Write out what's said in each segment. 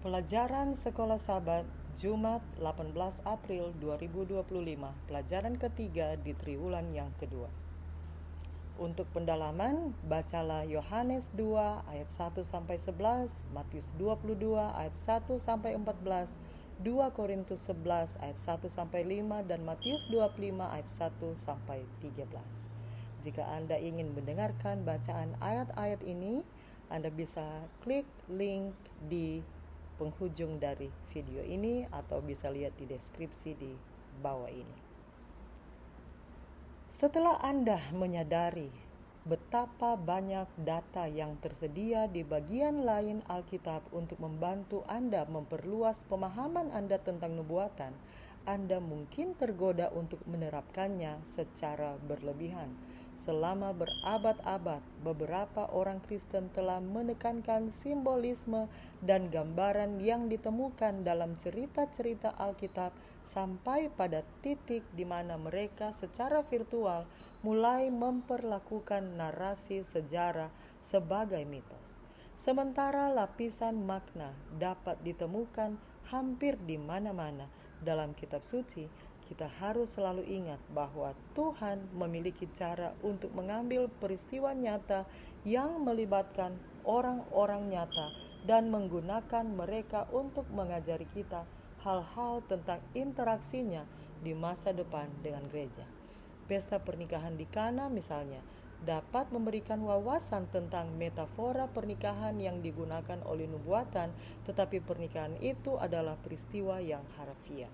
Pelajaran Sekolah Sabat, Jumat 18 April 2025, pelajaran ketiga di triwulan yang kedua. Untuk pendalaman, bacalah Yohanes 2 ayat 1 sampai 11, Matius 22 ayat 1 sampai 14, 2 Korintus 11 ayat 1 sampai 5 dan Matius 25 ayat 1 sampai 13. Jika Anda ingin mendengarkan bacaan ayat-ayat ini, Anda bisa klik link di penghujung dari video ini atau bisa lihat di deskripsi di bawah ini. Setelah Anda menyadari betapa banyak data yang tersedia di bagian lain Alkitab untuk membantu Anda memperluas pemahaman Anda tentang nubuatan, Anda mungkin tergoda untuk menerapkannya secara berlebihan. Selama berabad-abad, beberapa orang Kristen telah menekankan simbolisme dan gambaran yang ditemukan dalam cerita-cerita Alkitab sampai pada titik di mana mereka secara virtual mulai memperlakukan narasi sejarah sebagai mitos. Sementara lapisan makna dapat ditemukan hampir di mana-mana dalam kitab suci, kita harus selalu ingat bahwa Tuhan memiliki cara untuk mengambil peristiwa nyata yang melibatkan orang-orang nyata dan menggunakan mereka untuk mengajari kita hal-hal tentang interaksinya di masa depan dengan gereja. Pesta pernikahan di Kana misalnya dapat memberikan wawasan tentang metafora pernikahan yang digunakan oleh nubuatan, tetapi pernikahan itu adalah peristiwa yang harfiah.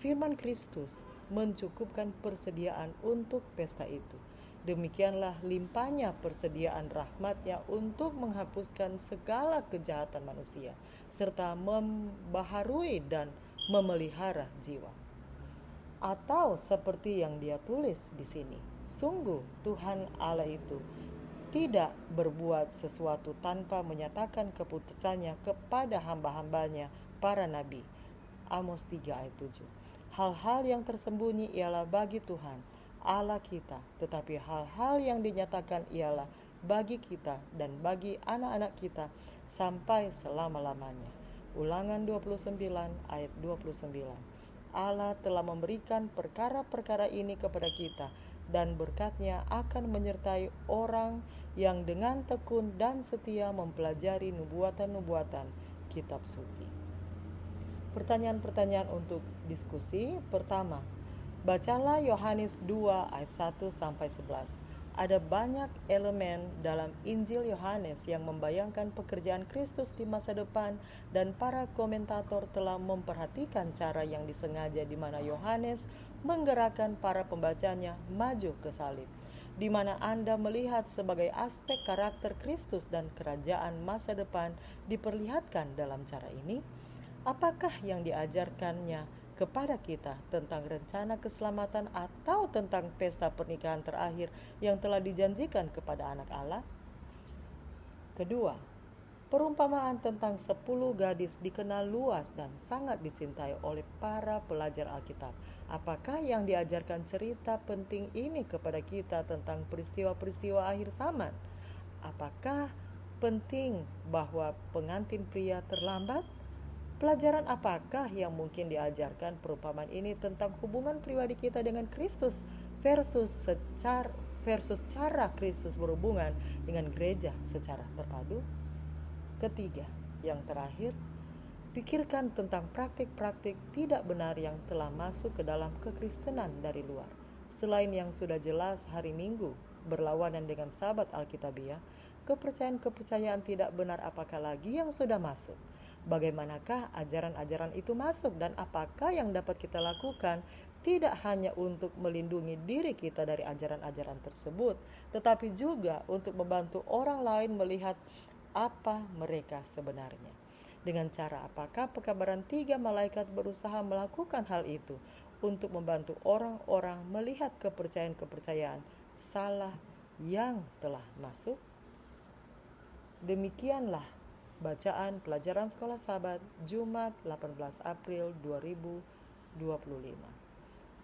Firman Kristus mencukupkan persediaan untuk pesta itu. Demikianlah limpahnya persediaan rahmat-Nya untuk menghapuskan segala kejahatan manusia, serta membaharui dan memelihara jiwa. Atau seperti yang dia tulis di sini, sungguh Tuhan Allah itu tidak berbuat sesuatu tanpa menyatakan keputusannya kepada hamba-hambanya para nabi. Amos 3 ayat 7. Hal-hal yang tersembunyi ialah bagi Tuhan Allah kita, tetapi hal-hal yang dinyatakan ialah bagi kita dan bagi anak-anak kita sampai selama-lamanya. Ulangan 29 ayat 29. Allah telah memberikan perkara-perkara ini kepada kita, dan berkat-Nya akan menyertai orang yang dengan tekun dan setia mempelajari nubuatan-nubuatan kitab suci. Pertanyaan-pertanyaan untuk diskusi. Pertama, bacalah Yohanes 2 ayat 1 sampai 11. Ada banyak elemen dalam Injil Yohanes yang membayangkan pekerjaan Kristus di masa depan, dan para komentator telah memperhatikan cara yang disengaja di mana Yohanes menggerakkan para pembacanya maju ke salib, di mana Anda melihat sebagai aspek karakter Kristus dan kerajaan masa depan diperlihatkan dalam cara ini. Apakah yang diajarkannya kepada kita tentang rencana keselamatan atau tentang pesta pernikahan terakhir yang telah dijanjikan kepada anak Allah? Kedua, perumpamaan tentang 10 gadis dikenal luas dan sangat dicintai oleh para pelajar Alkitab. Apakah yang diajarkan cerita penting ini kepada kita tentang peristiwa-peristiwa akhir zaman? Apakah penting bahwa pengantin pria terlambat? Pelajaran apakah yang mungkin diajarkan perumpamaan ini tentang hubungan pribadi kita dengan Kristus versus cara Kristus berhubungan dengan gereja secara terpadu? Ketiga, yang terakhir, pikirkan tentang praktik-praktik tidak benar yang telah masuk ke dalam kekristenan dari luar. Selain yang sudah jelas hari Minggu berlawanan dengan Sabat Alkitabiah, kepercayaan-kepercayaan tidak benar apakah lagi yang sudah masuk? Bagaimanakah ajaran-ajaran itu masuk, dan apakah yang dapat kita lakukan tidak hanya untuk melindungi diri kita dari ajaran-ajaran tersebut, tetapi juga untuk membantu orang lain melihat apa mereka sebenarnya? Dengan cara apakah pekabaran 3 malaikat berusaha melakukan hal itu untuk membantu orang-orang melihat kepercayaan-kepercayaan salah yang telah masuk? Demikianlah bacaan pelajaran Sekolah Sabat Jumat 18 April 2025.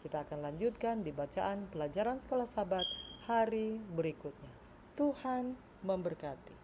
Kita akan lanjutkan di bacaan pelajaran Sekolah Sabat hari berikutnya. Tuhan memberkati.